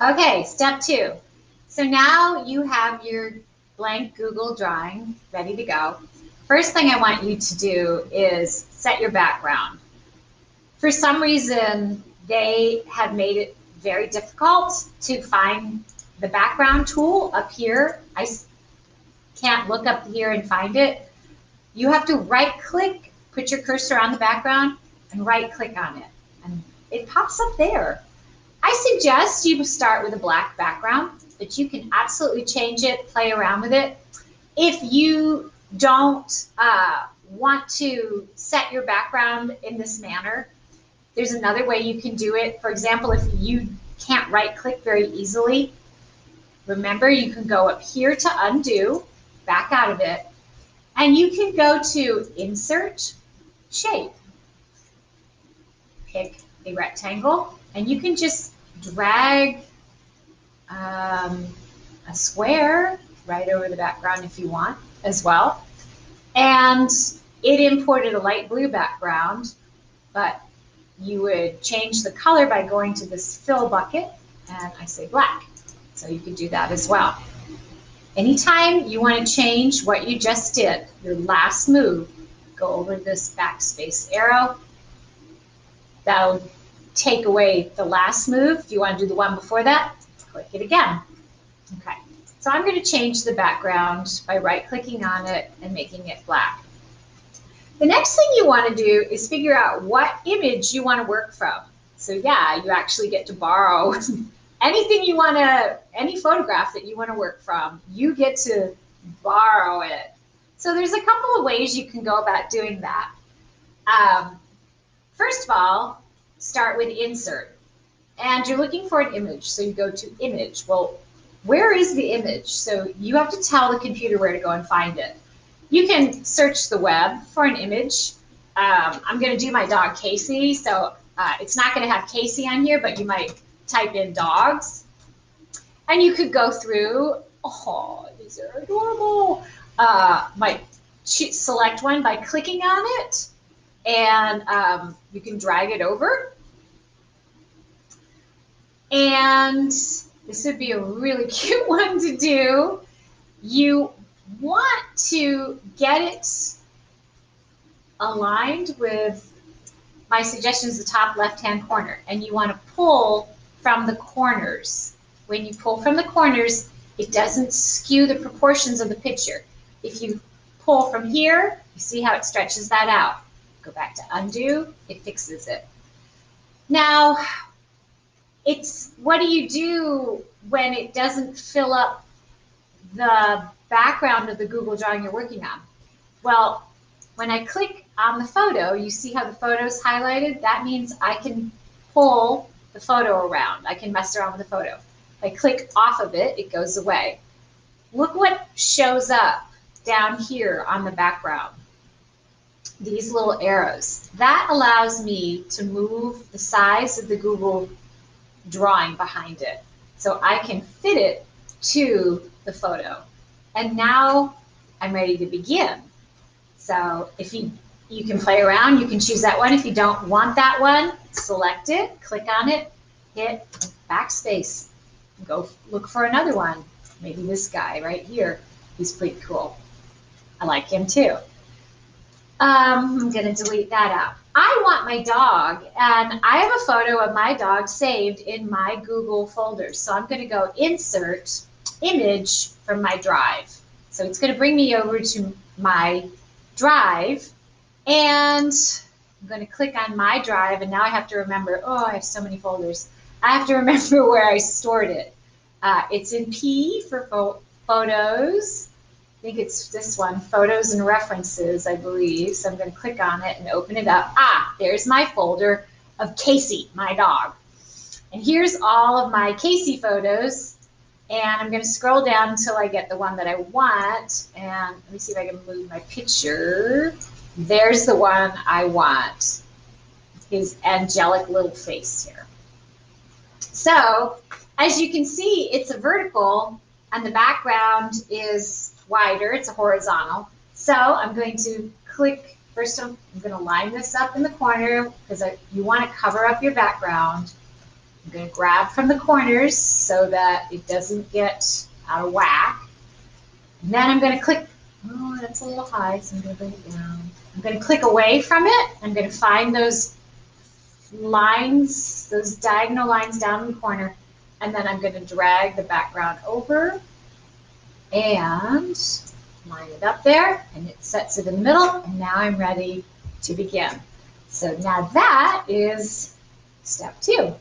Okay, step two. So now you have your blank Google drawing ready to go. First thing I want you to do is set your background. For some reason, they have made it very difficult to find the background tool up here. I can't look up here and find it. You have to right click, put your cursor on the background, and right click on it. And it pops up there. I suggest you start with a black background, but you can absolutely change it, play around with it. If you don't want to set your background in this manner, there's another way you can do it. For example, if you can't right click very easily, remember you can go up here to undo, back out of it, and you can go to Insert, Shape, pick a rectangle, and you can just drag a square right over the background if you want as well. And it imported a light blue background, but you would change the color by going to this fill bucket, and I say black. So you could do that as well. Anytime you want to change what you just did, your last move, go over this backspace arrow. That'll take away the last move. If you want to do the one before that, click it again. Okay, so I'm going to change the background by right-clicking on it and making it black. The next thing you want to do is figure out what image you want to work from. So yeah, you actually get to borrow anything you want to, any photograph that you want to work from, you get to borrow it. So there's a couple of ways you can go about doing that. First of all, start with insert. And you're looking for an image, so you go to image. Well, where is the image? So you have to tell the computer where to go and find it. You can search the web for an image. I'm going to do my dog Casey, so it's not going to have Casey on here, but you might type in dogs. And you could go through, oh, these are adorable. Might select one by clicking on it, and you can drag it over. And this would be a really cute one to do. You want to get it aligned with my suggestion is the top left-hand corner, and you want to pull from the corners. When you pull from the corners, it doesn't skew the proportions of the picture. If you pull from here, you see how it stretches that out. Go back to undo, it fixes it. Now, it's what do you do when it doesn't fill up the background of the Google drawing you're working on? Well, when I click on the photo, you see how the photo is highlighted? That means I can pull the photo around. I can mess around with the photo. If I click off of it, it goes away. Look what shows up down here on the background. These little arrows. That allows me to move the size of the Google drawing behind it. So I can fit it to the photo. And now I'm ready to begin. So if you can play around, you can choose that one. If you don't want that one, select it, click on it, hit backspace. Go look for another one. Maybe this guy right here. He's pretty cool. I like him too. I'm going to delete that out. I want my dog, and I have a photo of my dog saved in my Google folder. So I'm going to go Insert, Image from my drive. So it's going to bring me over to my drive, and I'm going to click on my drive, and now I have to remember, oh, I have so many folders. I have to remember where I stored it. It's in P for photos. I think it's this one, Photos and References, I believe. So I'm going to click on it and open it up. Ah, there's my folder of Casey, my dog. And here's all of my Casey photos. And I'm going to scroll down until I get the one that I want. And let me see if I can move my picture. There's the one I want. His angelic little face here. So as you can see, it's a vertical and the background is wider. It's a horizontal. So I'm going to click, first I'm going to line this up in the corner because you want to cover up your background. I'm going to grab from the corners so that it doesn't get out of whack. And then I'm going to click, oh, that's a little high, so I'm going to bring it down. I'm going to click away from it. I'm going to find those lines, those diagonal lines down in the corner, and then I'm going to drag the background over and line it up there, and it sets it in the middle, and now I'm ready to begin. So now that is step 2.